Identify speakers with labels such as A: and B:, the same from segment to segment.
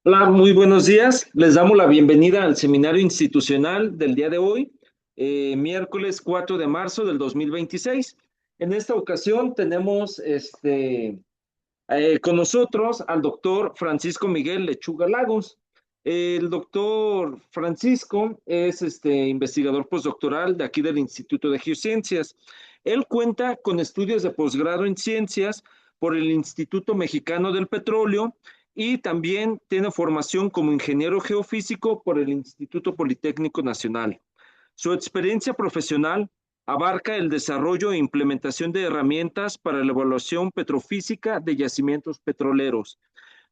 A: Hola, muy buenos días. Les damos la bienvenida al seminario institucional del día de hoy, miércoles 4 de marzo del 2026. En esta ocasión tenemos con nosotros al doctor Francisco Miguel Lechuga Lagos. El doctor Francisco es investigador postdoctoral de aquí del Instituto de Geociencias. Él cuenta con estudios de posgrado en ciencias por el Instituto Mexicano del Petróleo y también tiene formación como ingeniero geofísico por el Instituto Politécnico Nacional. Su experiencia profesional abarca el desarrollo e implementación de herramientas para la evaluación petrofísica de yacimientos petroleros.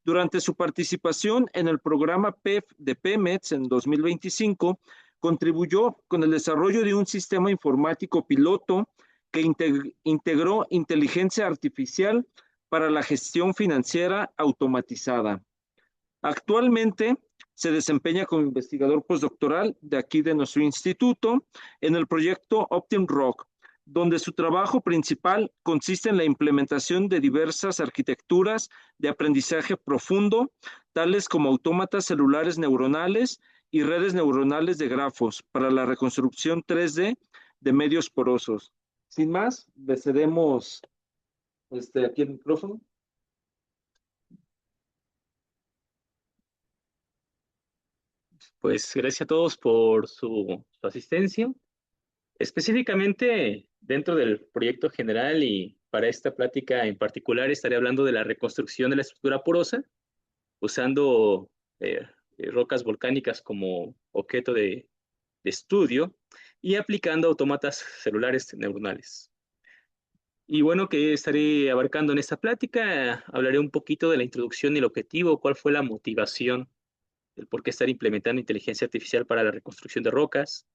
A: Durante su participación en el programa PEF de Pemex en 2025, contribuyó con el desarrollo de un sistema informático piloto que integró inteligencia artificial para la gestión financiera automatizada. Actualmente se desempeña como investigador postdoctoral de aquí de nuestro instituto en el proyecto Optim Rock, donde su trabajo principal consiste en la implementación de diversas arquitecturas de aprendizaje profundo, tales como autómatas celulares neuronales y redes neuronales de grafos para la reconstrucción 3D de medios porosos. Sin más, le cedemos aquí el micrófono.
B: Pues gracias a todos por su asistencia. Específicamente dentro del proyecto general y para esta plática en particular estaré hablando de la reconstrucción de la estructura porosa usando rocas volcánicas como objeto de estudio y aplicando autómatas celulares neuronales. Y bueno, que estaré abarcando en esta plática, hablaré un poquito de la introducción y el objetivo, cuál fue la motivación, el por qué estar implementando inteligencia artificial para la reconstrucción de rocas.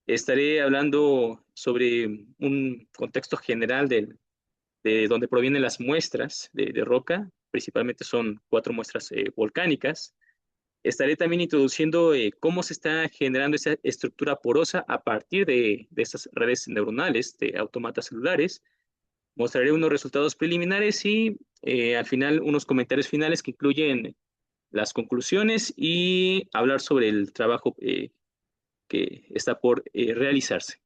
B: Estaré hablando sobre un contexto general de dónde provienen las muestras de roca, principalmente son cuatro muestras volcánicas. Estaré también introduciendo cómo se está generando esa estructura porosa a partir de estas redes neuronales de autómatas celulares. Mostraré unos resultados preliminares y al final unos comentarios finales que incluyen las conclusiones y hablar sobre el trabajo que está por realizarse.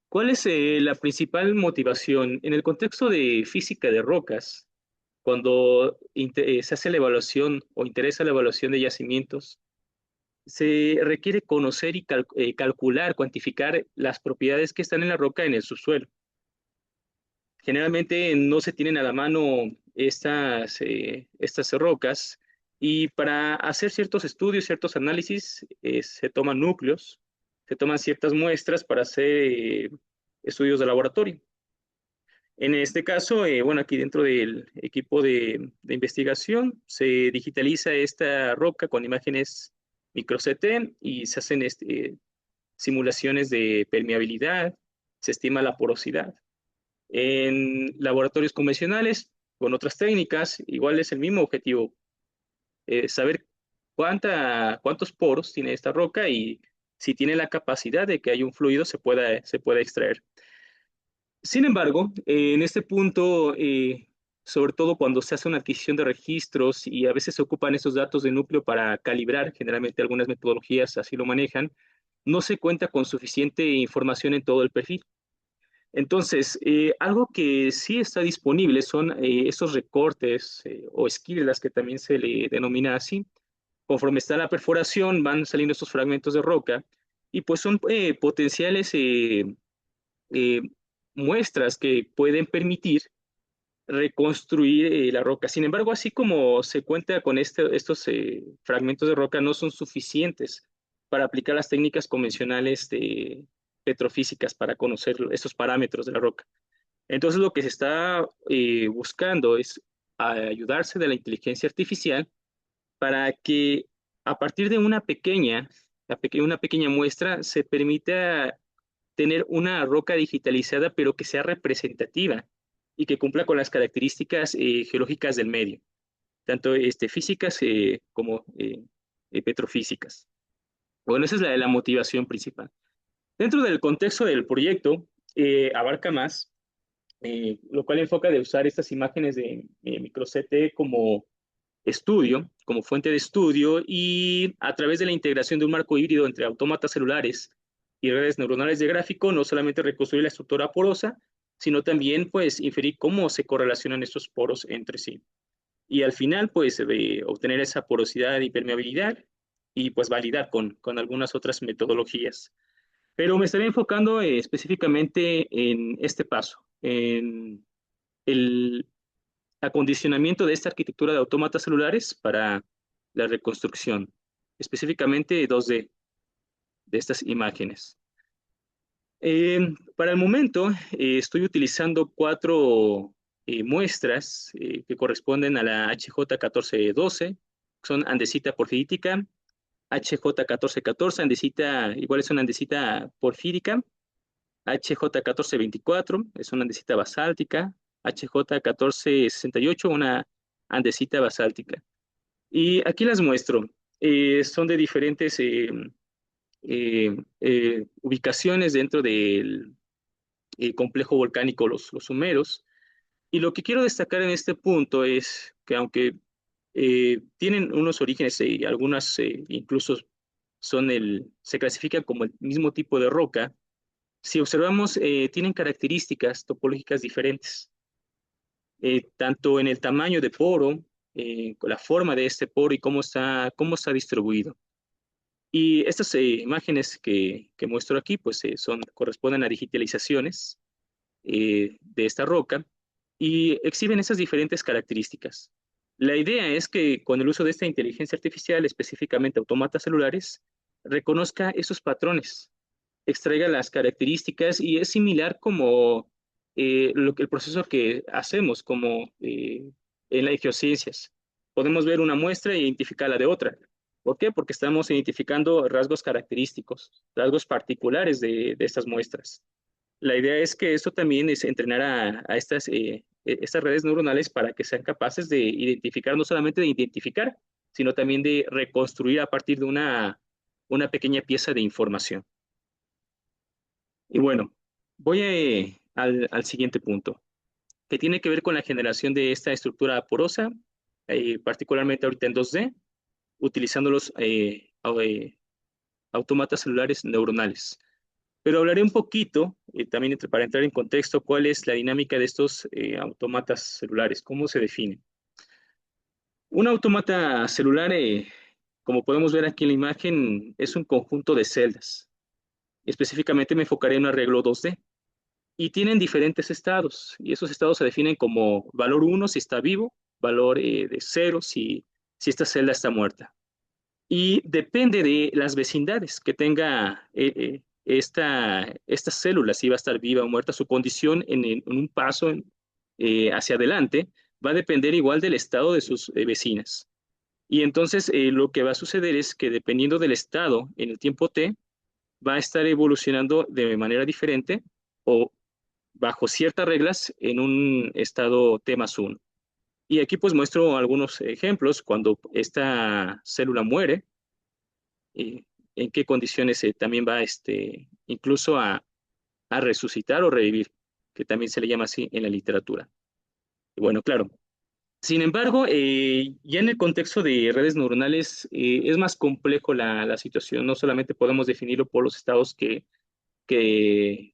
B: ¿Cuál es la principal motivación en el contexto de física de rocas? Cuando se hace la evaluación o interesa la evaluación de yacimientos, se requiere conocer y calcular, cuantificar las propiedades que están en la roca en el subsuelo. Generalmente no se tienen a la mano estas rocas y para hacer ciertos estudios, ciertos análisis, se toman núcleos, se toman ciertas muestras para hacer estudios de laboratorio. En este caso, bueno, aquí dentro del equipo de investigación se digitaliza esta roca con imágenes micro CT y se hacen simulaciones de permeabilidad, se estima la porosidad. En laboratorios convencionales, con otras técnicas, igual es el mismo objetivo, saber cuántos poros tiene esta roca y si tiene la capacidad de que hay un fluido se pueda extraer. Sin embargo, en este punto, sobre todo cuando se hace una adquisición de registros y a veces se ocupan esos datos de núcleo para calibrar, generalmente algunas metodologías así lo manejan, no se cuenta con suficiente información en todo el perfil. Entonces, algo que sí está disponible son esos recortes o esquirlas que también se le denomina así. Conforme está la perforación, van saliendo estos fragmentos de roca y pues son potenciales eh, muestras que pueden permitir reconstruir la roca. Sin embargo, así como se cuenta con estos fragmentos de roca, no son suficientes para aplicar las técnicas convencionales de petrofísicas para conocer estos parámetros de la roca. Entonces, lo que se está buscando es ayudarse de la inteligencia artificial para que a partir de una pequeña muestra se permita tener una roca digitalizada, pero que sea representativa y que cumpla con las características geológicas del medio, tanto físicas como petrofísicas. Bueno, esa es la motivación principal. Dentro del contexto del proyecto, abarca más, lo cual enfoca de usar estas imágenes de micro CT como estudio, como fuente de estudio, y a través de la integración de un marco híbrido entre autómatas celulares y redes neuronales de gráfico, no solamente reconstruir la estructura porosa, sino también pues inferir cómo se correlacionan estos poros entre sí. Y al final pues obtener esa porosidad y permeabilidad y pues validar con algunas otras metodologías. Pero me estaré enfocando específicamente en este paso, en el acondicionamiento de esta arquitectura de autómatas celulares para la reconstrucción, específicamente 2D de estas imágenes. Para el momento estoy utilizando cuatro muestras que corresponden a la HJ1412, son andesita porfírica, HJ1414, andesita, igual es una andesita porfírica, HJ1424 es una andesita basáltica, HJ1468 una andesita basáltica. Y aquí las muestro. Son de diferentes ubicaciones dentro del complejo volcánico Los Sumeros. Y lo que quiero destacar en este punto es que aunque tienen unos orígenes y algunas incluso se clasifican como el mismo tipo de roca, si observamos, tienen características topológicas diferentes, tanto en el tamaño de poro, con la forma de este poro y cómo está distribuido. Y estas imágenes que muestro aquí, pues corresponden a digitalizaciones de esta roca y exhiben esas diferentes características. La idea es que con el uso de esta inteligencia artificial, específicamente autómatas celulares, reconozca esos patrones, extraiga las características y es similar como el proceso que hacemos como en las geociencias. Podemos ver una muestra e identificarla de otra. ¿Por qué? Porque estamos identificando rasgos característicos, rasgos particulares de estas muestras. La idea es que esto también es entrenar a estas redes neuronales para que sean capaces de identificar, no solamente de identificar, sino también de reconstruir a partir de una pequeña pieza de información. Y bueno, voy al siguiente punto, que tiene que ver con la generación de esta estructura porosa, particularmente ahorita en 2D, utilizando los autómatas celulares neuronales. Pero hablaré un poquito, también para entrar en contexto, cuál es la dinámica de estos autómatas celulares, cómo se define. Un autómata celular, como podemos ver aquí en la imagen, es un conjunto de celdas. Específicamente me enfocaré en un arreglo 2D. Y tienen diferentes estados, y esos estados se definen como valor 1 si está vivo, valor de 0 si esta celda está muerta. Y depende de las vecindades que tenga esta célula, si va a estar viva o muerta, su condición en un paso hacia adelante va a depender igual del estado de sus vecinas. Y entonces lo que va a suceder es que dependiendo del estado en el tiempo t, va a estar evolucionando de manera diferente o bajo ciertas reglas en un estado T más 1. Y aquí pues muestro algunos ejemplos cuando esta célula muere, en qué condiciones también va incluso a resucitar o revivir, que también se le llama así en la literatura. Y bueno, claro. Sin embargo, ya en el contexto de redes neuronales es más complejo la situación. No solamente podemos definirlo por los estados que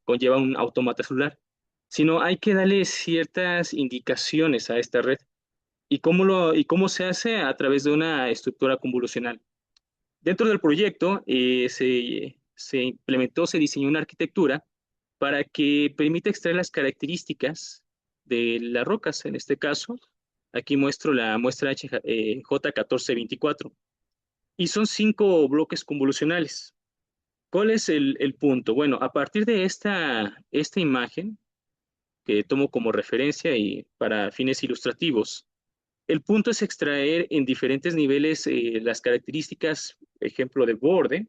B: conlleva un autómata celular, sino hay que darle ciertas indicaciones a esta red. Y cómo se hace? A través de una estructura convolucional. Dentro del proyecto se implementó, se diseñó una arquitectura para que permita extraer las características de las rocas. En este caso, aquí muestro la muestra J1424. Y son 5 bloques convolucionales. ¿Cuál es el punto? Bueno, a partir de esta imagen, que tomo como referencia y para fines ilustrativos, el punto es extraer en diferentes niveles las características, ejemplo de borde,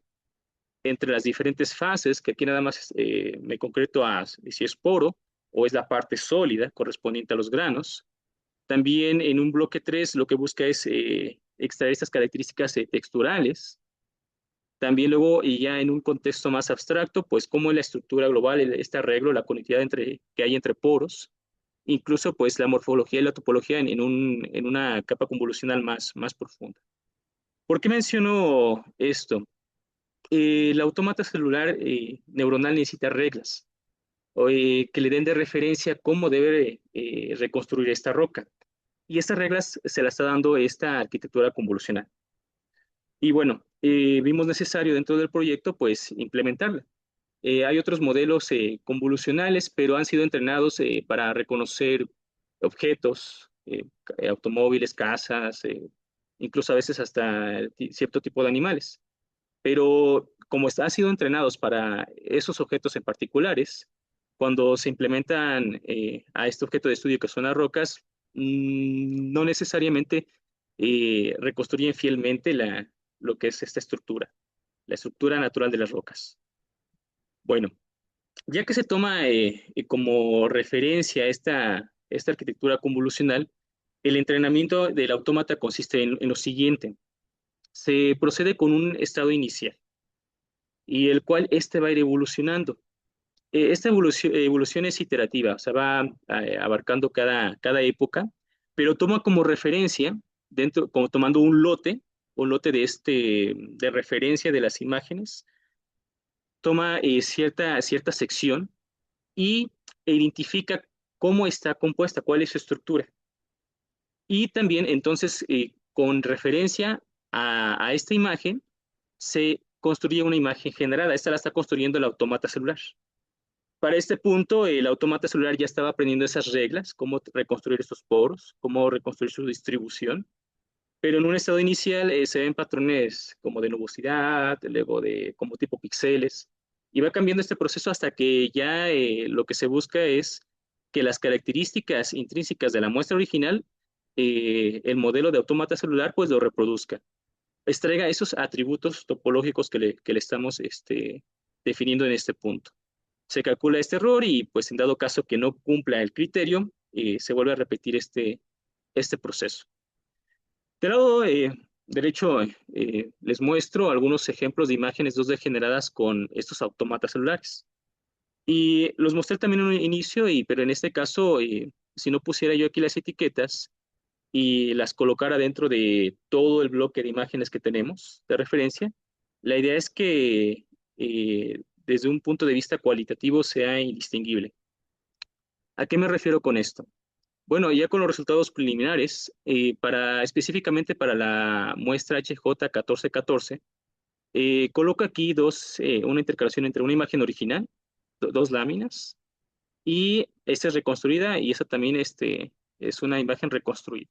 B: entre las diferentes fases, que aquí nada más me concreto a si es poro o es la parte sólida correspondiente a los granos. También en un bloque 3 lo que busca es extraer estas características texturales. También luego, y ya en un contexto más abstracto, pues cómo es la estructura global, este arreglo, la conectividad que hay entre poros. incluso pues la morfología y la topología en una capa convolucional más profunda. ¿Por qué menciono esto? El autómata celular neuronal necesita reglas que le den de referencia cómo debe reconstruir esta roca. Y estas reglas se las está dando esta arquitectura convolucional. Y bueno, vimos necesario dentro del proyecto pues implementarla. Hay otros modelos convolucionales, pero han sido entrenados para reconocer objetos, automóviles, casas, incluso a veces hasta cierto tipo de animales. Pero como han sido entrenados para esos objetos en particulares, cuando se implementan a este objeto de estudio que son las rocas, no necesariamente reconstruyen fielmente lo que es esta estructura, la estructura natural de las rocas. Bueno, ya que se toma como referencia esta arquitectura convolucional, el entrenamiento del autómata consiste en lo siguiente. Se procede con un estado inicial y el cual este va a ir evolucionando. Esta evolución es iterativa, o sea, va abarcando cada época, pero toma como referencia, como tomando un lote de referencia de las imágenes, toma cierta sección y identifica cómo está compuesta, cuál es su estructura. Y también entonces, con referencia a esta imagen, se construye una imagen generada. Esta la está construyendo el autómata celular. Para este punto, el autómata celular ya estaba aprendiendo esas reglas, cómo reconstruir estos poros, cómo reconstruir su distribución, pero en un estado inicial se ven patrones como de nubosidad, luego de como tipo píxeles, y va cambiando este proceso hasta que ya lo que se busca es que las características intrínsecas de la muestra original, el modelo de autómata celular, pues lo reproduzca, extraiga esos atributos topológicos que le estamos definiendo en este punto. Se calcula este error y pues en dado caso que no cumpla el criterio, se vuelve a repetir este proceso. Del lado derecho les muestro algunos ejemplos de imágenes 2D generadas con estos autómatas celulares. Y los mostré también en un inicio, pero en este caso, si no pusiera yo aquí las etiquetas y las colocara dentro de todo el bloque de imágenes que tenemos de referencia, la idea es que desde un punto de vista cualitativo sea indistinguible. ¿A qué me refiero con esto? Bueno, ya con los resultados preliminares, específicamente para la muestra HJ1414, coloco aquí una intercalación entre una imagen original, dos láminas, y esta es reconstruida y esta también es una imagen reconstruida.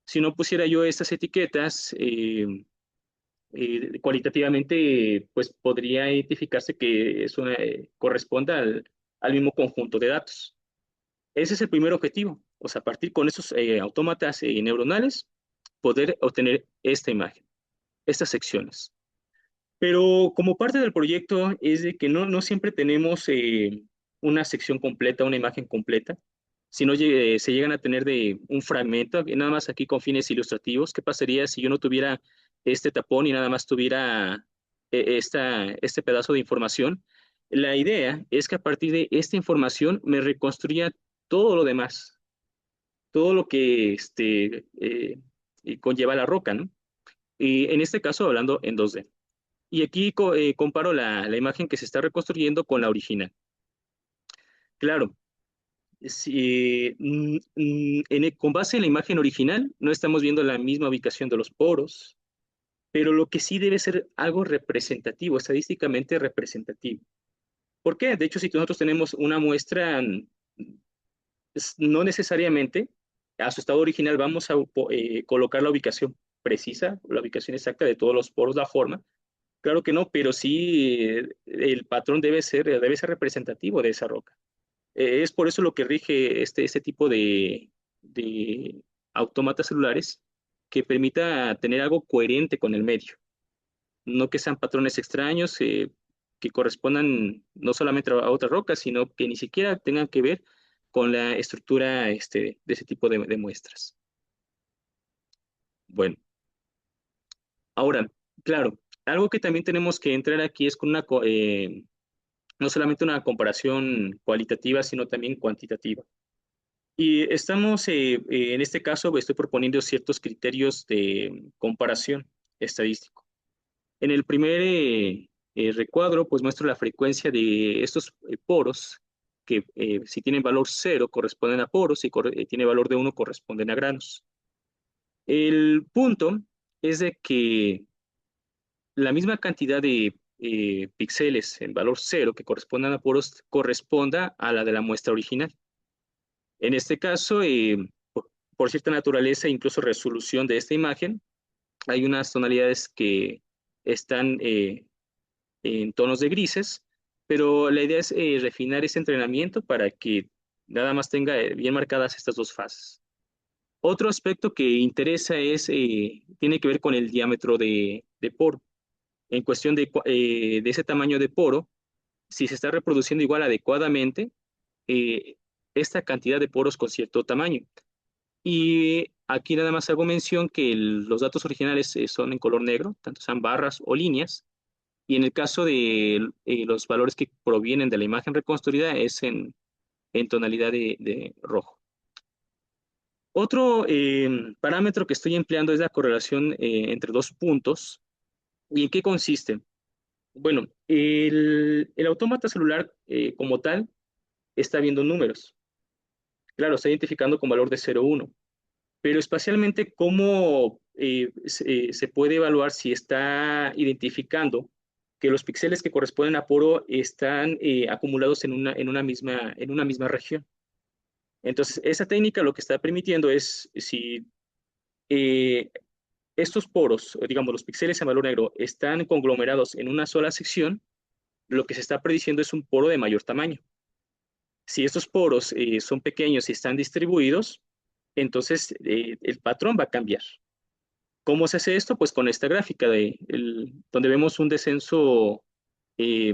B: Si no pusiera yo estas etiquetas, cualitativamente, pues podría identificarse que corresponde al mismo conjunto de datos. Ese es el primer objetivo, o sea, a partir con esos autómatas neuronales, poder obtener esta imagen, estas secciones. Pero como parte del proyecto es de que no siempre tenemos una sección completa, una imagen completa, sino se llegan a tener de un fragmento, nada más aquí con fines ilustrativos. ¿Qué pasaría si yo no tuviera este tapón y nada más tuviera este pedazo de información? La idea es que a partir de esta información me reconstruya todo lo demás, todo lo que conlleva la roca, ¿no? Y en este caso hablando en 2D. Y aquí comparo la imagen que se está reconstruyendo con la original. Claro, con base en la imagen original no estamos viendo la misma ubicación de los poros, pero lo que sí debe ser algo representativo, estadísticamente representativo. ¿Por qué? De hecho, si nosotros tenemos una muestra, no necesariamente a su estado original vamos a colocar la ubicación precisa, la ubicación exacta de todos los poros, la forma. Claro que no, pero sí el patrón debe ser representativo de esa roca. Es por eso lo que rige este tipo de autómatas celulares que permita tener algo coherente con el medio, no que sean patrones extraños que correspondan no solamente a otras rocas, sino que ni siquiera tengan que ver con la estructura de ese tipo de muestras. Bueno, ahora, claro, algo que también tenemos que entrar aquí es con no solamente una comparación cualitativa, sino también cuantitativa. Y estamos, en este caso, estoy proponiendo ciertos criterios de comparación estadístico. En el primer recuadro, pues muestro la frecuencia de estos poros, que si tienen valor cero corresponden a poros, si tiene valor de uno corresponden a granos. El punto es de que la misma cantidad de píxeles en valor cero que correspondan a poros corresponda a la de la muestra original. En este caso, por cierta naturaleza e incluso resolución de esta imagen, hay unas tonalidades que están en tonos de grises, pero la idea es refinar ese entrenamiento para que nada más tenga bien marcadas estas dos fases. Otro aspecto que interesa tiene que ver con el diámetro de poro. En cuestión de ese tamaño de poro, si se está reproduciendo igual adecuadamente, eh, esta cantidad de poros con cierto tamaño. Y aquí nada más hago mención que los datos originales son en color negro, tanto sean barras o líneas, y en el caso de los valores que provienen de la imagen reconstruida es en tonalidad de rojo. Otro parámetro que estoy empleando es la correlación entre dos puntos. ¿Y en qué consiste? Bueno, el autómata celular como tal está viendo números. Claro, está identificando con valor de 0,1, pero espacialmente, ¿cómo se puede evaluar si está identificando que los píxeles que corresponden a poro están acumulados en una misma región? Entonces, esa técnica lo que está permitiendo es si eh, estos poros, digamos, los píxeles en valor negro, están conglomerados en una sola sección, lo que se está prediciendo es un poro de mayor tamaño. Si estos poros son pequeños y están distribuidos, entonces el patrón va a cambiar. ¿Cómo se hace esto? Pues con esta gráfica donde vemos un descenso eh,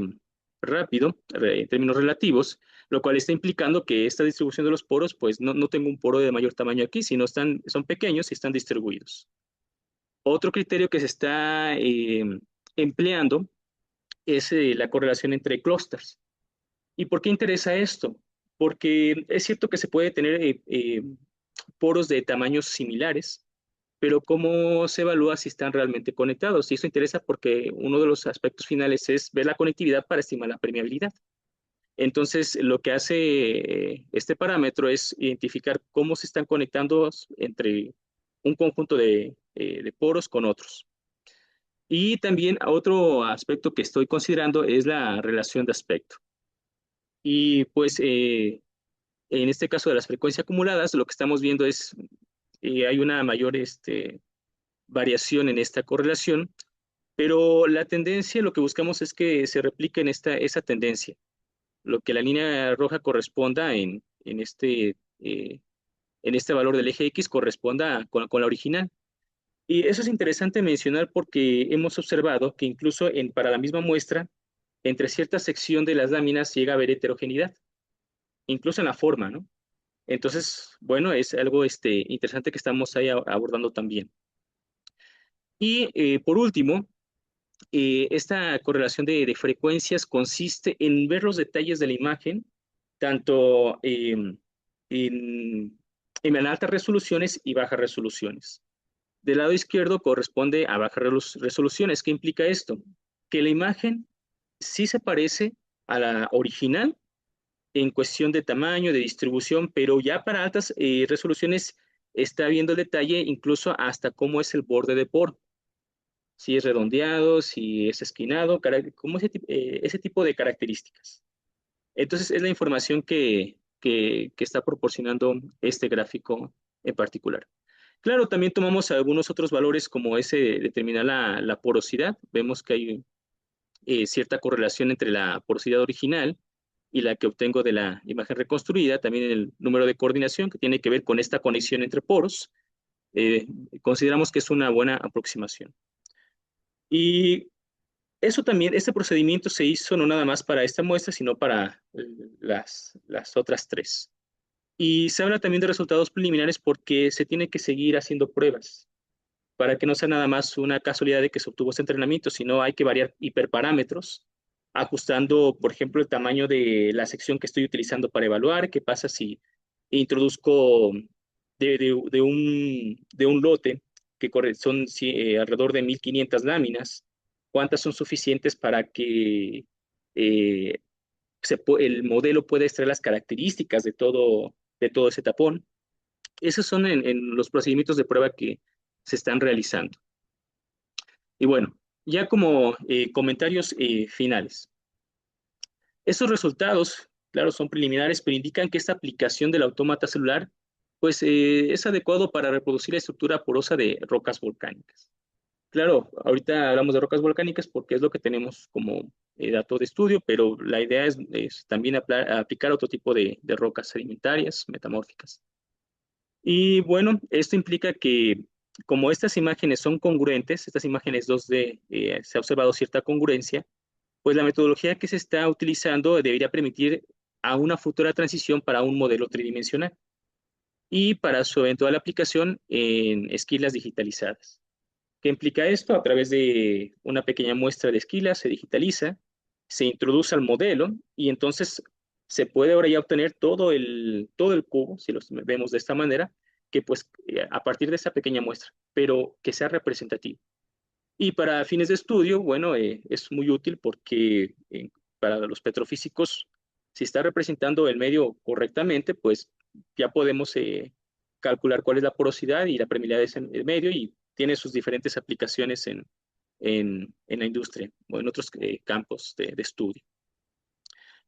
B: rápido en términos relativos, lo cual está implicando que esta distribución de los poros, pues no tengo un poro de mayor tamaño aquí, sino son pequeños y están distribuidos. Otro criterio que se está empleando es la correlación entre clústeres. ¿Y por qué interesa esto? Porque es cierto que se puede tener poros de tamaños similares, pero ¿cómo se evalúa si están realmente conectados? Y eso interesa porque uno de los aspectos finales es ver la conectividad para estimar la permeabilidad. Entonces, lo que hace este parámetro es identificar cómo se están conectando entre un conjunto de poros con otros. Y también otro aspecto que estoy considerando es la relación de aspecto. Y pues en este caso de las frecuencias acumuladas, lo que estamos viendo es hay una mayor variación en esta correlación, pero la tendencia, lo que buscamos es que se replique esa tendencia, lo que la línea roja corresponda eh, en este valor del eje X corresponda con la original. Y eso es interesante mencionar porque hemos observado que incluso para la misma muestra, entre cierta sección de las láminas llega a haber heterogeneidad, incluso en la forma, ¿no? Entonces, bueno, es algo interesante que estamos ahí abordando también. Y por último, esta correlación de frecuencias consiste en ver los detalles de la imagen, tanto en altas resoluciones y bajas resoluciones. Del lado izquierdo corresponde a bajas resoluciones. ¿Qué implica esto? Que la imagen sí se parece a la original en cuestión de tamaño, de distribución, pero ya para altas resoluciones está viendo el detalle incluso hasta cómo es el borde de poro, si es redondeado, si es esquinado, como ese tipo de características. Entonces es la información que está proporcionando este gráfico en particular. Claro, también tomamos algunos otros valores como ese de determinar la porosidad. Vemos que hay cierta correlación entre la porosidad original y la que obtengo de la imagen reconstruida, también el número de coordinación que tiene que ver con esta conexión entre poros. eh, Consideramos que es una buena aproximación. Y eso también, este procedimiento se hizo no nada más para esta muestra, sino para las otras tres. Y se habla también de resultados preliminares porque se tiene que seguir haciendo pruebas para que no sea nada más una casualidad de que se obtuvo este entrenamiento, sino hay que variar hiperparámetros, ajustando, por ejemplo, el tamaño de la sección que estoy utilizando para evaluar, qué pasa si introduzco de un lote que son alrededor de 1.500 láminas, ¿cuántas son suficientes para que eh, el modelo pueda extraer las características de todo ese tapón? Esos son en los procedimientos de prueba que se están realizando. Y bueno, ya como comentarios finales. Esos resultados, claro, son preliminares, pero indican que esta aplicación del autómata celular pues, es adecuado para reproducir la estructura porosa de rocas volcánicas. Claro, ahorita hablamos de rocas volcánicas porque es lo que tenemos como dato de estudio, pero la idea es también aplicar otro tipo de rocas sedimentarias, metamórficas. Y bueno, esto implica que como estas imágenes son congruentes, estas imágenes 2D, se ha observado cierta congruencia, pues la metodología que se está utilizando debería permitir a una futura transición para un modelo tridimensional y para su eventual aplicación en esquilas digitalizadas. ¿Qué implica esto? A través de una pequeña muestra de esquilas se digitaliza, se introduce al modelo y entonces se puede ahora ya obtener todo el cubo, si lo vemos de esta manera, que pues a partir de esa pequeña muestra, pero que sea representativo. Y para fines de estudio, bueno, es muy útil porque para los petrofísicos, si está representando el medio correctamente, pues ya podemos calcular cuál es la porosidad y la permeabilidad de ese medio y tiene sus diferentes aplicaciones en la industria o en otros campos de estudio.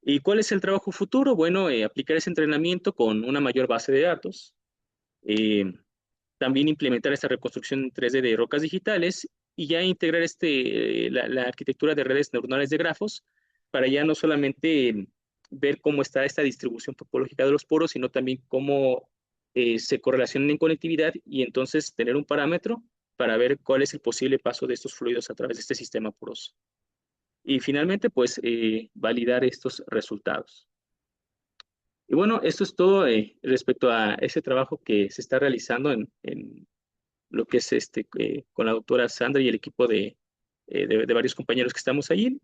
B: ¿Y cuál es el trabajo futuro? Bueno, aplicar ese entrenamiento con una mayor base de datos, eh, también implementar esta reconstrucción en 3D de rocas digitales y ya integrar la arquitectura de redes neuronales de grafos para ya no solamente ver cómo está esta distribución topológica de los poros, sino también cómo se correlacionan en conectividad y entonces tener un parámetro para ver cuál es el posible paso de estos fluidos a través de este sistema poroso. Y finalmente, pues, validar estos resultados. Y bueno, esto es todo respecto a ese trabajo que se está realizando en lo que es con la doctora Sandra y el equipo de varios compañeros que estamos allí.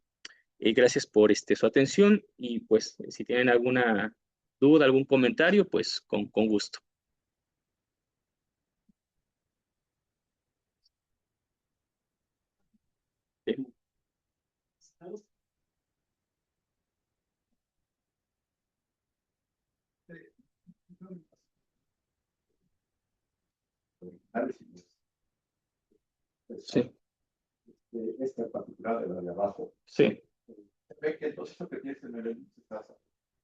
B: Gracias por su atención y pues si tienen alguna duda, algún comentario, pues con gusto. Eh, Sí,
C: Esta en particular de la de abajo.
B: sí,
C: Se ve que el proceso que tienes en el índice está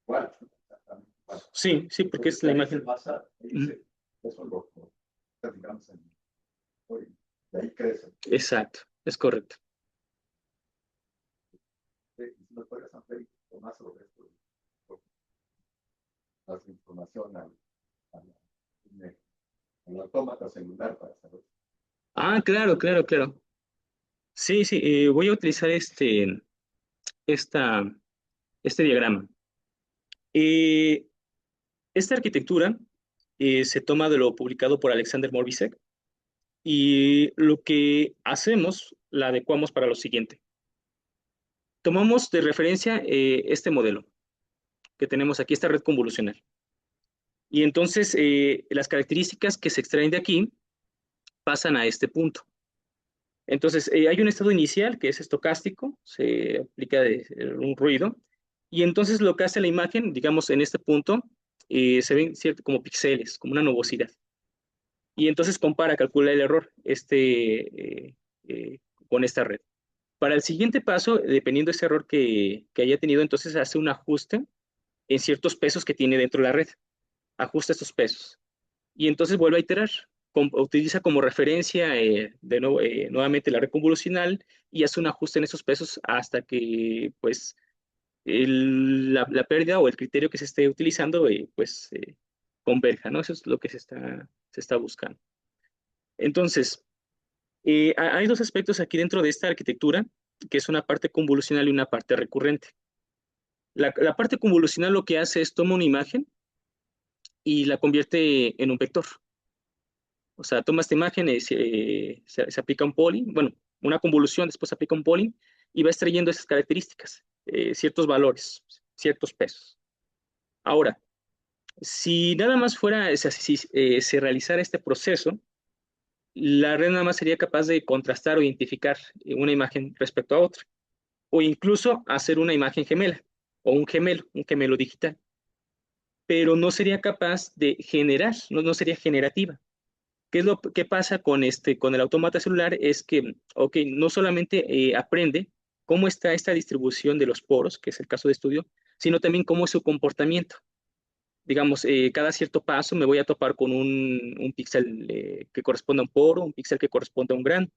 C: igual, exactamente igual.
B: sí, sí, porque es la
C: Entonces,
B: imagen.
C: masa, dice, eso digamos, de ahí crece.
B: Exacto, es correcto.
C: Si me puedes ampliar un poco más sobre esto, más información al autómata celular para saber.
B: Ah, claro, claro, claro. Sí, sí, voy a utilizar esta, este diagrama. Eh, esta arquitectura se toma de lo publicado por Alexander Morbisek y lo que hacemos la adecuamos para lo siguiente. Tomamos de referencia este modelo que tenemos aquí, esta red convolucional. Y entonces las características que se extraen de aquí pasan a este punto. Entonces hay un estado inicial que es estocástico, se aplica un ruido, y entonces lo que hace la imagen, digamos en este punto, se ven como píxeles, como una nubosidad. Y entonces compara, calcula el error con esta red. Para el siguiente paso, dependiendo de ese error que haya tenido, entonces hace un ajuste en ciertos pesos que tiene dentro de la red. Ajusta estos pesos. Y entonces vuelve a iterar. Utiliza como referencia nuevamente la red convolucional y hace un ajuste en esos pesos hasta que pues la pérdida o el criterio que se esté utilizando converja, ¿no? Eso es lo que se está buscando. Entonces, hay dos aspectos aquí dentro de esta arquitectura, que es una parte convolucional y una parte recurrente. La parte convolucional lo que hace es toma una imagen y la convierte en un vector. O sea, toma esta imagen, se aplica un polling, bueno, una convolución, después se aplica un polling y va extrayendo esas características, ciertos valores, ciertos pesos. Ahora, Si nada más fuera, o sea, si se realizara este proceso, la red nada más sería capaz de contrastar o identificar una imagen respecto a otra, o incluso hacer una imagen gemela, o un gemelo digital, pero no sería capaz de generar, no sería generativa. ¿Qué es lo que pasa con el autómata celular? Es que, ok, no solamente aprende cómo está esta distribución de los poros, que es el caso de estudio, sino también cómo es su comportamiento. Digamos, cada cierto paso me voy a topar con un píxel que corresponde a un poro, un píxel que corresponde a un grano.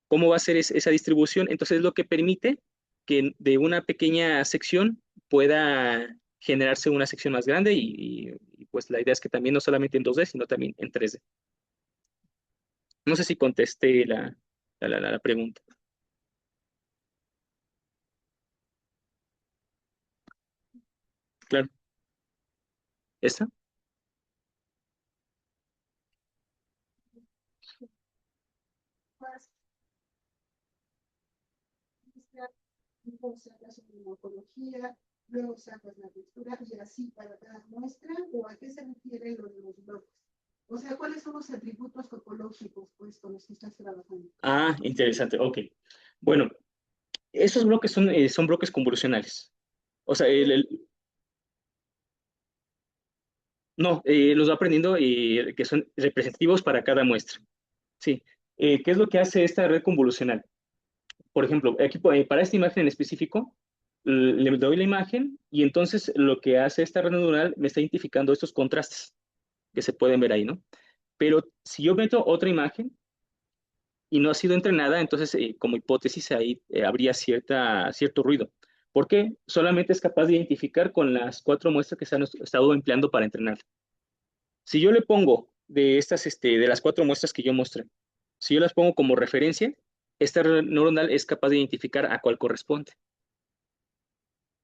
B: ¿Cómo va a ser esa distribución? Entonces, es lo que permite que de una pequeña sección pueda generarse una sección más grande pues la idea es que también no solamente en 2D, sino también en 3D. No sé si contesté la pregunta. Claro. ¿Esta?
D: Luego sacas una morfología, luego sacas la textura y así para cada muestra, o a qué se refiere lo de los bloques. O sea, ¿cuáles son los atributos topológicos pues, con los que estás trabajando?
B: Ah, interesante. Ok. Bueno, esos bloques son bloques convolucionales. O sea, no, los va aprendiendo que son representativos para cada muestra. Sí. ¿Qué es lo que hace esta red convolucional? Por ejemplo, aquí para esta imagen en específico, le doy la imagen y entonces lo que hace esta red neuronal me está identificando estos contrastes que se pueden ver ahí, ¿no? Pero si yo meto otra imagen y no ha sido entrenada, entonces como hipótesis ahí habría cierto ruido. ¿Por qué? Solamente es capaz de identificar con las 4 muestras que se han estado empleando para entrenar. Si yo le pongo de las 4 muestras que yo mostré, si yo las pongo como referencia, esta red neuronal es capaz de identificar a cuál corresponde.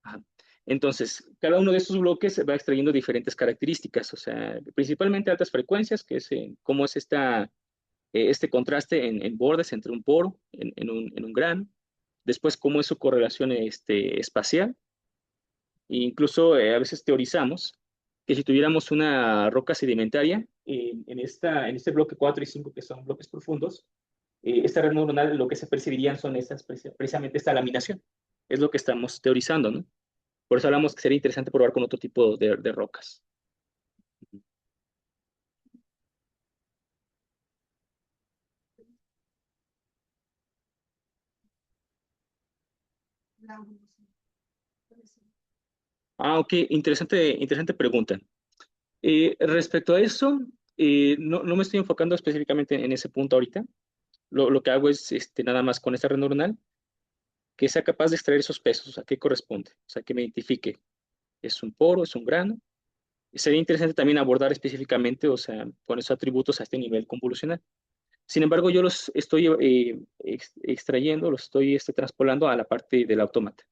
B: Ajá. Entonces, cada uno de estos bloques va extrayendo diferentes características, o sea, principalmente altas frecuencias, que es cómo es este contraste en bordes entre un poro, en un grano. Después, cómo es su correlación espacial. E incluso a veces teorizamos que si tuviéramos una roca sedimentaria en este bloque 4 y 5, que son bloques profundos, esta red neuronal lo que se percibirían son precisamente esta laminación. Es lo que estamos teorizando, ¿no? Por eso hablamos que sería interesante probar con otro tipo de rocas.
D: La evolución.
B: Ah, ok, interesante pregunta. Respecto a eso, no me estoy enfocando específicamente en ese punto ahorita. Lo que hago es nada más con esta red neuronal que sea capaz de extraer esos pesos, a qué corresponde, o sea, que me identifique, es un poro, es un grano. Y sería interesante también abordar específicamente, o sea, con esos atributos a este nivel convolucional. Sin embargo, yo los estoy extrayendo, los estoy transpolando a la parte del autómata.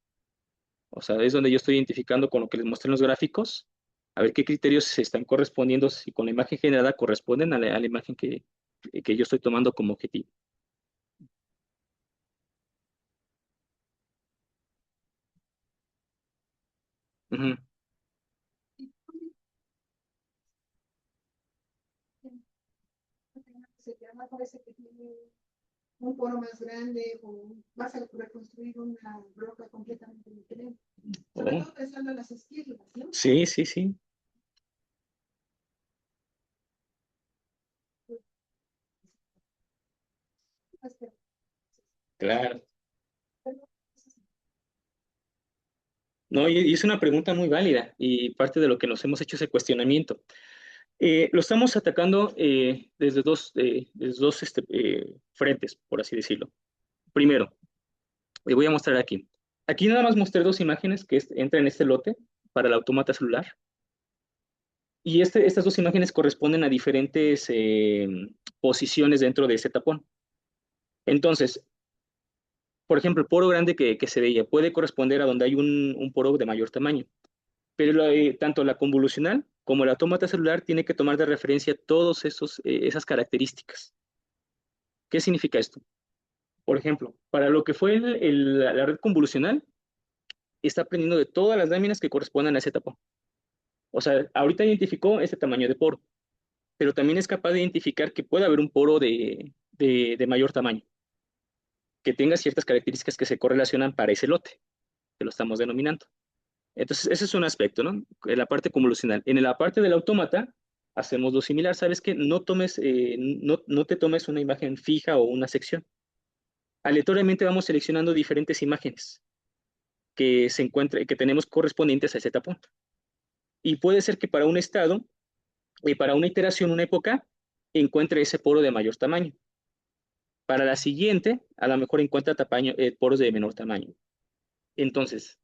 B: O sea, es donde yo estoy identificando con lo que les mostré en los gráficos, a ver qué criterios se están correspondiendo, si con la imagen generada corresponden a la imagen que yo estoy tomando como objetivo. Ujú.
D: Se llama, parece que tiene un poro más grande o vas a reconstruir una roca completamente diferente. Sobre
B: Oh,
D: todo pensando en las esquirlas, ¿no?
B: sí, sí, sí, claro. No, y es una pregunta muy válida y parte de lo que nos hemos hecho ese cuestionamiento. Lo estamos atacando desde dos frentes, por así decirlo. Primero, le voy a mostrar aquí. Aquí nada más mostré 2 imágenes que entran en este lote para el automata celular. Y estas 2 imágenes corresponden a diferentes posiciones dentro de ese tapón. Entonces, por ejemplo, el poro grande que se veía puede corresponder a donde hay un poro de mayor tamaño. Pero tanto la convolucional como el autómata celular tiene que tomar de referencia todas esas características. ¿Qué significa esto? Por ejemplo, para lo que fue la red convolucional, está aprendiendo de todas las láminas que correspondan a ese tapón. O sea, ahorita identificó este tamaño de poro, pero también es capaz de identificar que puede haber un poro de mayor tamaño, que tenga ciertas características que se correlacionan para ese lote, que lo estamos denominando. Entonces, ese es un aspecto, ¿no? En la parte convolucional. En la parte del autómata, hacemos lo similar. ¿Sabes qué? No te tomes una imagen fija o una sección. Aleatoriamente vamos seleccionando diferentes imágenes que tenemos correspondientes a ese punto. Y puede ser que para un estado, para una iteración, una época, encuentre ese poro de mayor tamaño. Para la siguiente, a lo mejor encuentra poros de menor tamaño. Entonces,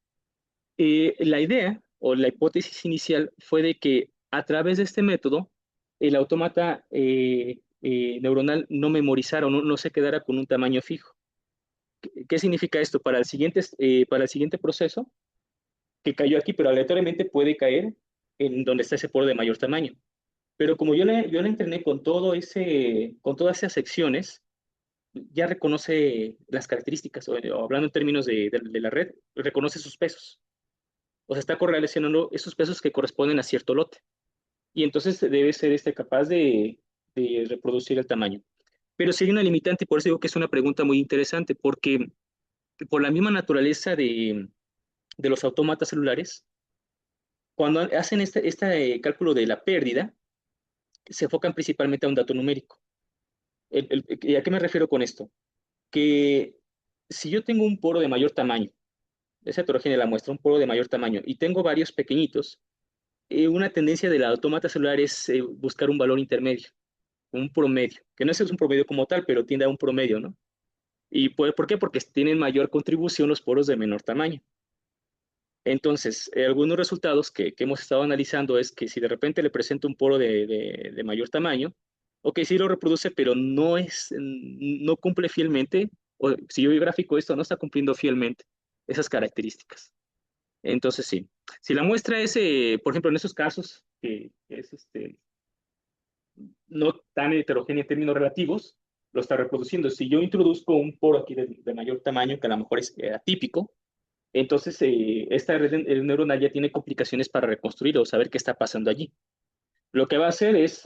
B: la idea o la hipótesis inicial fue de que a través de este método, el autómata neuronal no memorizara o no se quedara con un tamaño fijo. ¿Qué significa esto? Para el siguiente proceso, que cayó aquí, pero aleatoriamente puede caer en donde está ese poro de mayor tamaño. Pero como yo le entrené con todas esas secciones, ya reconoce las características, o hablando en términos de la red, reconoce sus pesos. O sea, está correlacionando esos pesos que corresponden a cierto lote. Y entonces debe ser capaz de reproducir el tamaño. Pero sí hay una limitante, y por eso digo que es una pregunta muy interesante, porque por la misma naturaleza de los autómatas celulares, cuando hacen este cálculo de la pérdida, se enfocan principalmente a un dato numérico. ¿Y a qué me refiero con esto? Que si yo tengo un poro de mayor tamaño, es heterogénea la muestra, un poro de mayor tamaño, y tengo varios pequeñitos, una tendencia del autómata celular es buscar un valor intermedio, un promedio, que no es un promedio como tal, pero tiende a un promedio, ¿no? ¿Y por qué? Porque tienen mayor contribución los poros de menor tamaño. Entonces, algunos resultados que hemos estado analizando es que si de repente le presento un poro de mayor tamaño, ok, sí lo reproduce, pero no cumple fielmente, o si yo gráfico esto, no está cumpliendo fielmente esas características. Entonces, sí. Si la muestra es, por ejemplo, en esos casos, que es no tan heterogénea en términos relativos, lo está reproduciendo. Si yo introduzco un poro aquí de mayor tamaño, que a lo mejor es atípico, entonces esta red neuronal ya tiene complicaciones para reconstruir o saber qué está pasando allí. Lo que va a hacer es,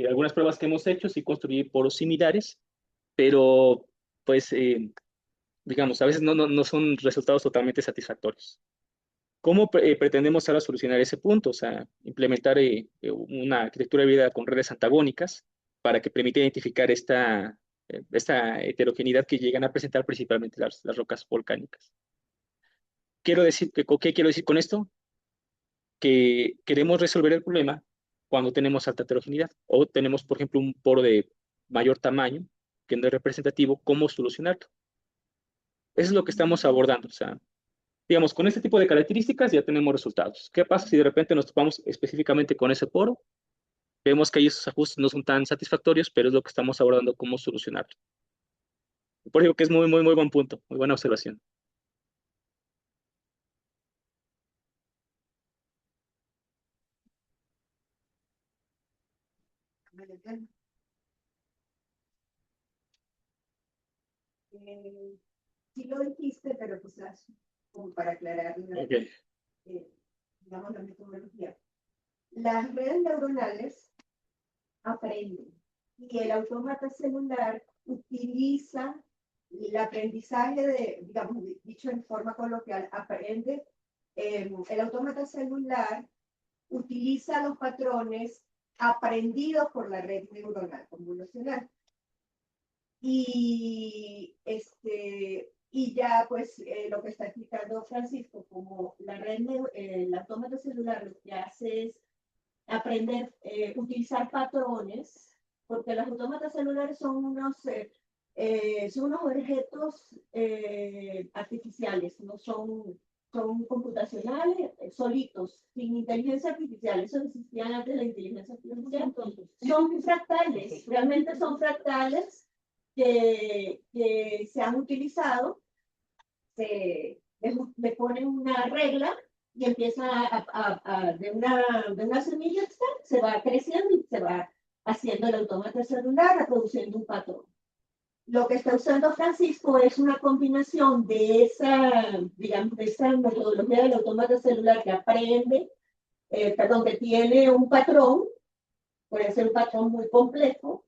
B: algunas pruebas que hemos hecho, sí construir poros similares, pero pues, digamos, a veces no son resultados totalmente satisfactorios. ¿Cómo pretendemos ahora solucionar ese punto? O sea, implementar una arquitectura híbrida con redes antagónicas para que permita identificar esta heterogeneidad que llegan a presentar principalmente las rocas volcánicas. ¿Qué quiero decir con esto? Que queremos resolver el problema cuando tenemos alta heterogeneidad o tenemos, por ejemplo, un poro de mayor tamaño que no es representativo. ¿Cómo solucionarlo? Eso es lo que estamos abordando. O sea, digamos, con este tipo de características ya tenemos resultados. ¿Qué pasa si de repente nos topamos específicamente con ese poro? Vemos que ahí esos ajustes no son tan satisfactorios, pero es lo que estamos abordando, cómo solucionarlo. Por eso que es muy buen punto, muy buena observación.
D: Sí lo dijiste, pero quizás como para aclarar,
B: Okay.
D: digamos, la metodología. Las redes neuronales aprenden y el autómata celular utiliza el aprendizaje digamos, dicho en forma coloquial, aprende. El autómata celular utiliza los patrones aprendidos por la red neuronal convolucional. Y ya pues lo que está explicando Francisco, como el autómata celular lo que hace es aprender, utilizar patrones, porque los autómatas celulares son unos objetos artificiales, no son computacionales, solitos, sin inteligencia artificial. Eso existía antes de la inteligencia artificial. Son fractales, realmente son fractales que se han utilizado, le ponen una regla y empieza de una semilla se va creciendo y se va haciendo el autómata celular, reproduciendo un patrón. Lo que está usando Francisco es una combinación de esa metodología del autómata celular que aprende
E: perdón, que tiene un patrón, puede ser un patrón muy complejo,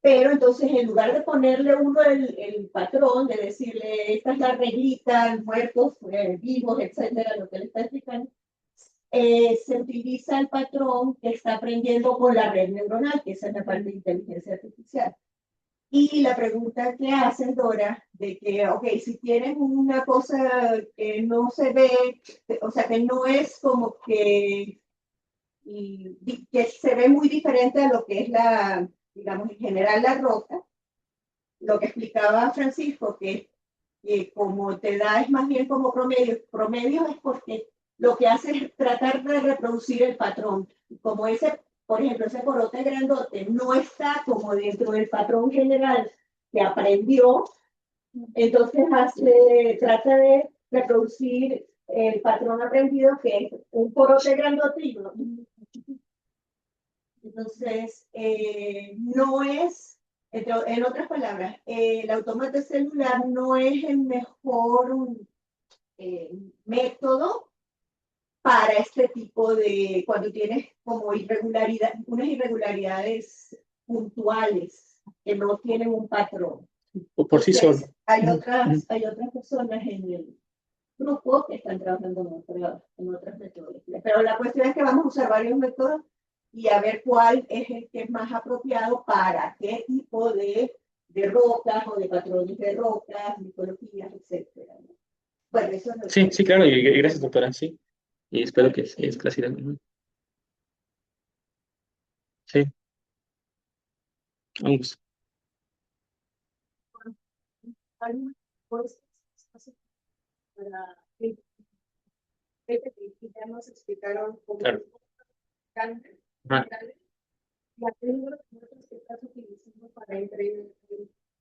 E: pero entonces en lugar de ponerle uno el patrón, de decirle, esta es la reglita, muertos, vivos, etcétera, lo que le está explicando, se utiliza el patrón que está aprendiendo con la red neuronal, que esa es la parte de inteligencia artificial. Y la pregunta que haces, Dora, de que, ok, si tienes una cosa que no se ve, o sea, que no es como que se ve muy diferente a lo que es la, digamos, en general la roca, lo que explicaba Francisco, que como te da es más bien como promedio es porque lo que hace es tratar de reproducir el patrón. Como ese, por ejemplo, ese corote grandote no está como dentro del patrón general que aprendió, entonces trata de reproducir el patrón aprendido, que es un corote grandote y uno. Entonces, no es, en otras palabras, el automata celular no es el mejor método para este tipo de, cuando tienes como unas irregularidades puntuales que no tienen un patrón.
B: O por sí solo.
E: Entonces, hay otras personas en el grupo que están trabajando en otras metodologías. Pero la cuestión es que vamos a usar varios métodos y a ver cuál es el que es más apropiado para qué tipo de rocas o de patrones de rocas, mitologías, etcétera. Bueno, eso es lo
B: Sí,
E: que...
B: sí, claro, y gracias, doctora, sí. Y espero que es claridad. Sí, un gusto.
D: algunas propuestas para que ya nos explicaron cómo
B: Claro. Ajá.
D: la técnica que estás utilizando para entrenar.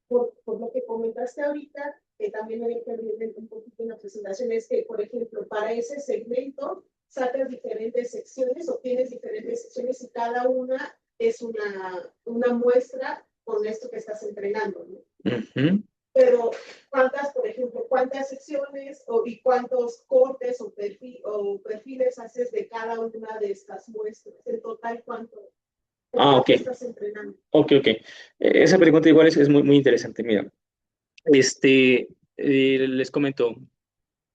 D: Por lo que comentaste ahorita, que también me entender un poquito en la presentación, es que, por ejemplo, para ese segmento sacas diferentes secciones o tienes diferentes secciones y cada una es una muestra con esto que estás entrenando, ¿no?
B: Ujú.
D: Pero por ejemplo, cuántas secciones y cuántos cortes o perfiles haces de cada una de estas muestras? En total, ¿cuánto
B: Ok.
D: estás entrenando?
B: Ok. Esa pregunta igual es muy interesante. Mira, les comento,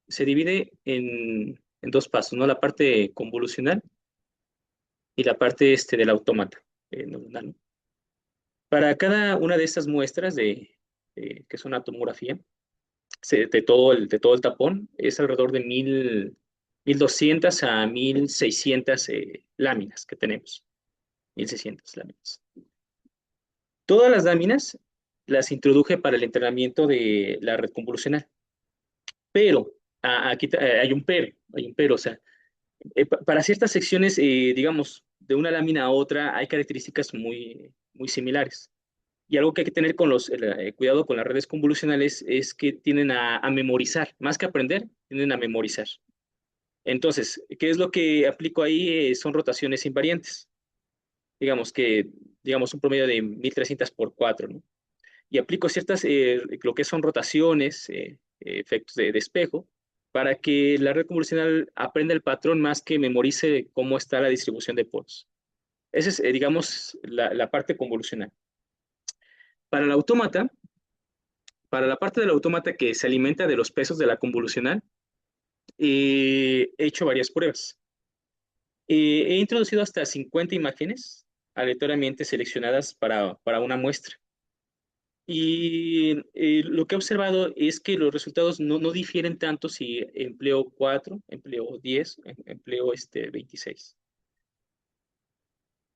B: se divide en dos pasos, ¿no? La parte convolucional y la parte del autómata neuronal, ¿no? Para cada una de estas muestras que es una tomografía, de todo el tapón, es alrededor de 1200 a 1600 láminas que tenemos. 1600 láminas. Todas las láminas las introduje para el entrenamiento de la red convolucional. Pero, aquí hay un pero, o sea, para ciertas secciones, digamos, de una lámina a otra, hay características muy similares. Y algo que hay que tener con cuidado con las redes convolucionales es que tienden a memorizar, más que aprender, tienden a memorizar. Entonces, ¿qué es lo que aplico ahí? Son rotaciones invariantes. Digamos un promedio de 1300 por 4, ¿no? Y aplico ciertas, lo que son rotaciones, efectos de espejo, para que la red convolucional aprenda el patrón más que memorice cómo está la distribución de polos. Esa es, digamos, la parte convolucional. Para el autómata, para la parte del autómata que se alimenta de los pesos de la convolucional, he hecho varias pruebas. He introducido hasta 50 imágenes aleatoriamente seleccionadas para una muestra. Y lo que he observado es que los resultados no difieren tanto si empleo 4, empleo 10, empleo 26.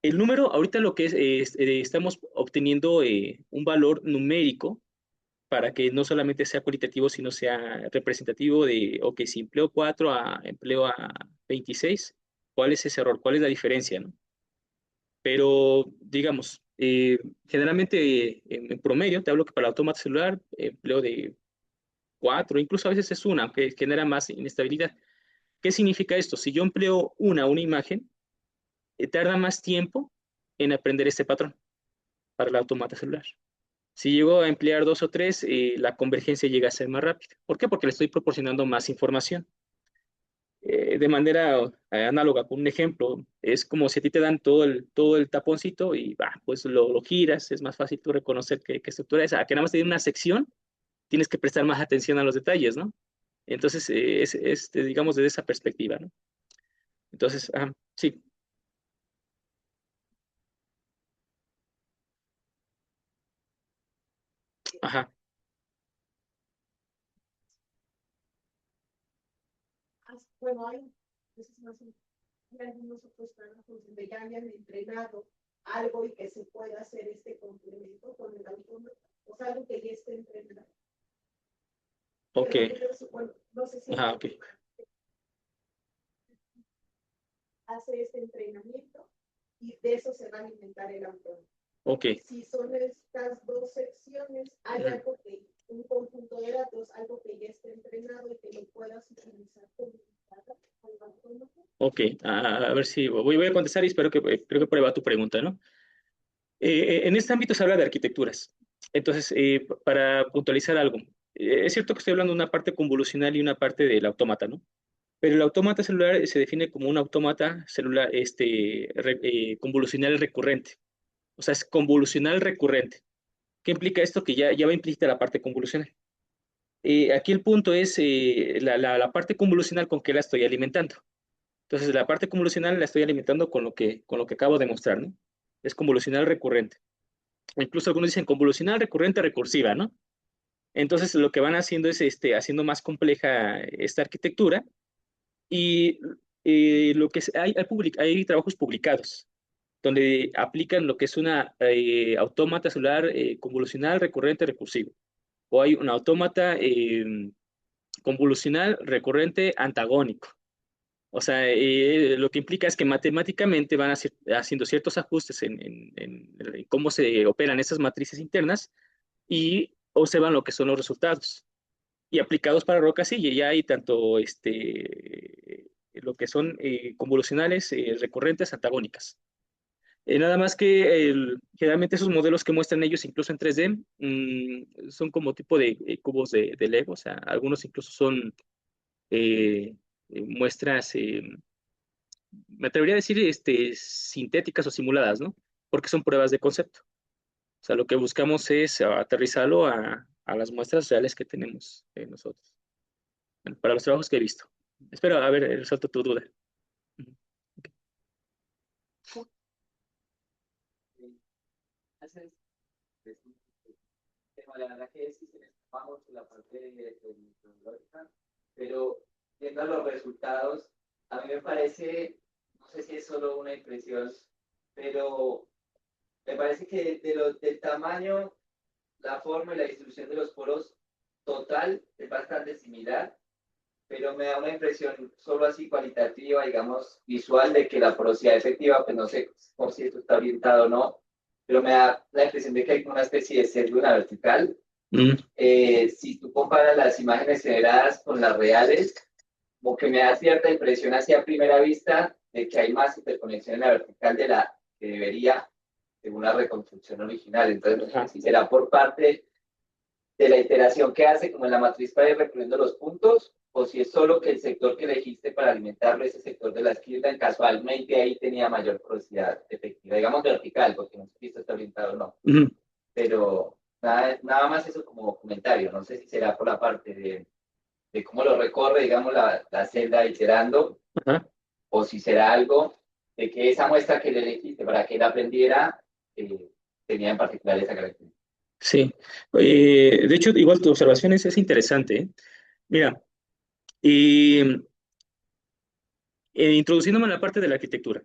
B: El número, ahorita lo que estamos obteniendo un valor numérico para que no solamente sea cualitativo, sino sea representativo de, ok, si empleo 4 empleo a 26, ¿cuál es ese error? ¿Cuál es la diferencia, no? Pero, digamos, generalmente en promedio, te hablo que para el autómata celular empleo de 4, incluso a veces es una, aunque genera más inestabilidad. ¿Qué significa esto? Si yo empleo una imagen, tarda más tiempo en aprender este patrón para el autómata celular. Si llego a emplear 2 o 3, la convergencia llega a ser más rápida. ¿Por qué? Porque le estoy proporcionando más información. de manera análoga con un ejemplo. Es como si a ti te dan todo el taponcito y pues lo giras, es más fácil tú reconocer qué estructura es. A que nada más te den una sección, tienes que prestar más atención a los detalles, ¿no? Entonces, digamos, desde esa perspectiva, ¿no? Entonces, sí, ajá,
D: Bueno, hay, eso es más, hay algunos otros trabajos donde ya hayan entrenado algo y que se pueda hacer este complemento con el autómata, o sea, algo que ya esté entrenado.
B: ok,
D: Pero, bueno, no sé si
B: ajá, ok,
D: hace este entrenamiento y de eso se va a alimentar el autómata.
B: ok.
D: Si son estas dos secciones, hay algo que, un conjunto de datos, algo que ya esté entrenado y que lo puedas utilizar como autómata.
B: Ok, a ver si voy a contestar y espero creo que prueba tu pregunta, ¿no? En este ámbito se habla de arquitecturas. Entonces, para puntualizar algo, es cierto que estoy hablando de una parte convolucional y una parte del autómata, ¿no? Pero el autómata celular se define como un autómata celular convolucional recurrente. O sea, es convolucional recurrente. ¿Qué implica esto? Que ya va implícita la parte convolucional. Aquí el punto es la parte convolucional con que la estoy alimentando. Entonces, la parte convolucional la estoy alimentando con lo que acabo de mostrar, ¿no? Es convolucional recurrente. Incluso algunos dicen convolucional recurrente recursiva, ¿no? Entonces, lo que van haciendo es haciendo más compleja esta arquitectura y lo que hay trabajos publicados donde aplican lo que es una autómata celular convolucional recurrente recursivo. O hay un autómata convolucional recurrente antagónico. O sea, lo que implica es que matemáticamente van haciendo ciertos ajustes en cómo se operan esas matrices internas y observan lo que son los resultados. Y aplicados para rocas, sí, ya hay tanto lo que son convolucionales recurrentes antagónicas. Nada más que generalmente esos modelos que muestran ellos, incluso en 3D, son como tipo de cubos de Lego, o sea, algunos incluso son muestras, me atrevería a decir, sintéticas o simuladas, ¿no? Porque son pruebas de concepto. O sea, lo que buscamos es aterrizarlo a las muestras reales que tenemos nosotros, bueno, para los trabajos que he visto. Espero haber resuelto tu duda. Ujú.
F: Haces tema, la verdad que sí se les vamos la parte de metodológica, pero viendo los resultados, a mí me parece, no sé si es solo una impresión, pero me parece que del tamaño, la forma y la distribución de los poros total es bastante similar, pero me da una impresión solo así cualitativa, digamos, visual, de que la porosidad efectiva, pues no sé por si esto está orientado o no, pero me da la impresión de que hay una especie de célula vertical. Si tú comparas las imágenes generadas con las reales, como que me da cierta impresión así a primera vista de que hay más interconexión en la vertical de la que debería, según la reconstrucción original. Entonces, no sé si será por parte de la iteración que hace, como en la matriz para ir recurriendo los puntos, o si es solo que el sector que elegiste para alimentarlo, ese sector de la esquina, casualmente ahí tenía mayor porosidad efectiva, digamos vertical, porque no sé si esto está orientado o no. Pero nada más eso como comentario, no sé si será por la parte de cómo lo recorre, digamos, la celda iterando, o si será algo de que esa muestra que le elegiste para que él aprendiera tenía en particular esa característica.
B: Sí. De hecho, igual tu observación es interesante, ¿eh? Mira, y introduciéndome en la parte de la arquitectura,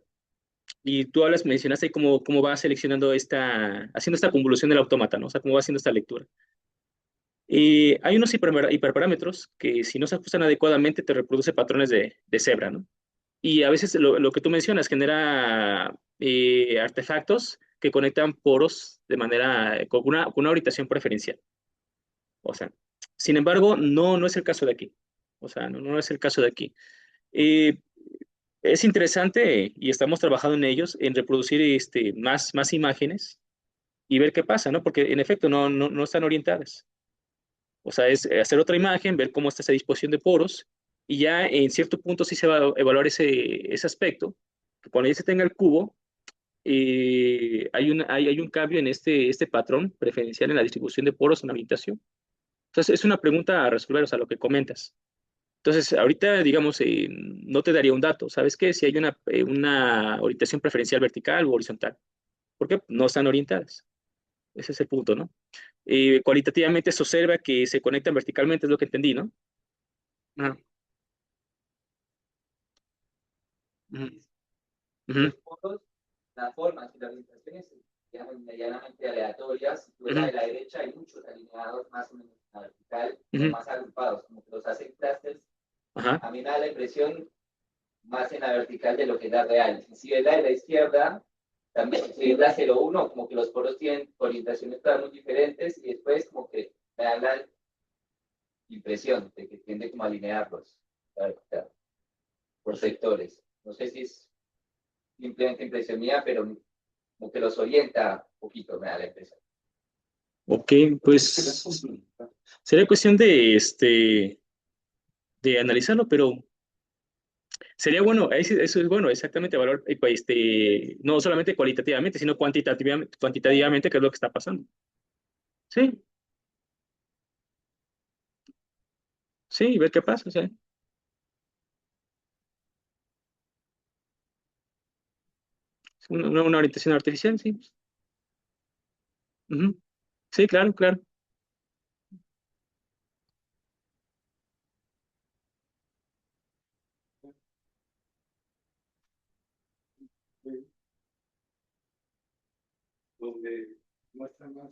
B: y tú mencionaste cómo va seleccionando haciendo esta convolución del autómata, ¿no? O sea, cómo va haciendo esta lectura. Hay unos hiperparámetros que si no se ajustan adecuadamente te reproduce patrones de cebra, ¿no? Y a veces lo que tú mencionas genera artefactos que conectan poros de manera, con una orientación preferencial. O sea, sin embargo, no es el caso de aquí. O sea, no es el caso de aquí. Eh, es interesante y estamos trabajando en ellos, en reproducir más imágenes y ver qué pasa, ¿no? Porque en efecto no están orientadas. O sea, es hacer otra imagen, ver cómo está esa disposición de poros Y ya en cierto punto sí se va a evaluar ese aspecto, que cuando ya se tenga el cubo, hay un cambio en este patrón preferencial en la distribución de poros en la orientación. Entonces, es una pregunta a resolver, o sea, lo que comentas. Entonces, ahorita, digamos, no te daría un dato. ¿Sabes qué? Si hay una orientación preferencial vertical o horizontal. ¿Por qué? No están orientadas. Ese es el punto, ¿no? Cualitativamente se observa que se conectan verticalmente, es lo que entendí, ¿no? Ajá. Ujú, ujú,
F: Los poros, las formas y las orientaciones, digamos, medianamente aleatorias. Si tú ves
B: ujú,
F: a la derecha, hay muchos alineados más o menos en la vertical, o
B: ujú.
F: más agrupados, como que los hacen clusters.
B: Ajá.
F: A mí me da la impresión más en la vertical de lo que es la real. Si ves la de la izquierda, también si ves la 0,1, como que los poros tienen orientaciones todas muy diferentes y después como que me da la impresión de que tiende como a alinearlos la vertical, por sectores. No sé si es simplemente impresión mía, pero como que los orienta un poquito, me da la impresión.
B: Ok, pues sería cuestión de analizarlo, pero sería bueno, eso es bueno, exactamente, valor, no solamente cualitativamente, sino cuantitativamente, qué es lo que está pasando. Sí, sí, y ver qué pasa, o sea. Una orientación artificial, sí. Ujú. Sí, claro, claro.
C: donde muestra más,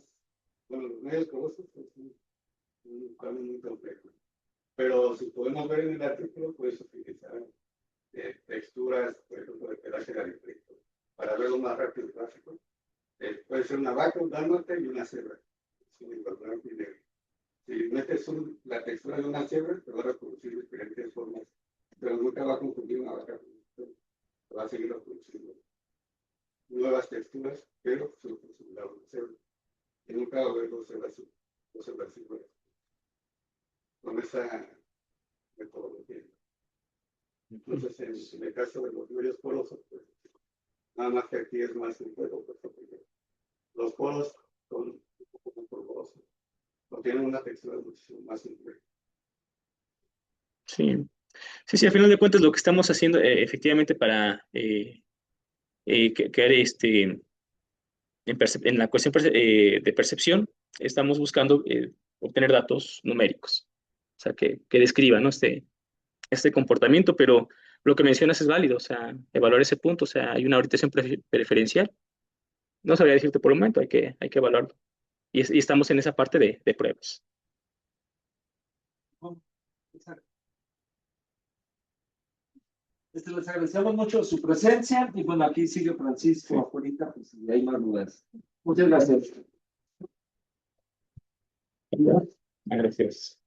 C: bueno, los medios porosos es un cambio muy complejo. Pero si podemos ver en el artículo, puedes utilizar texturas, por ejemplo, de pelaje de alimento. Para verlo más rápido y gráfico, puede ser una vaca, un dálmata y una cebra. Si metes la textura de una cebra, te va a reproducir diferentes formas, pero nunca va a confundir una vaca con una. Te va a seguir reproduciendo nuevas texturas, pero solo por su lado de cebra. Y nunca va a haber dos cebras iguales con esa metodología. Entonces, en el caso de los medios porosos, pues, nada más que aquí es más un juego, pues, porque los poros son un poco más porosos, o tienen una textura muchísimo más simple.
B: Sí. Sí, sí, al final de cuentas lo que estamos haciendo efectivamente para crear en la cuestión de percepción, estamos buscando obtener datos numéricos, o sea, que describan, ¿no? este comportamiento, pero lo que mencionas es válido, o sea, evaluar ese punto, o sea, hay una orientación preferencial. No sabría decirte por el momento, hay que evaluarlo. Y estamos en esa parte de pruebas.
A: Les agradecemos mucho su presencia y bueno, aquí sigue Francisco afuera, pues y hay más dudas. Muchas gracias.
B: Gracias.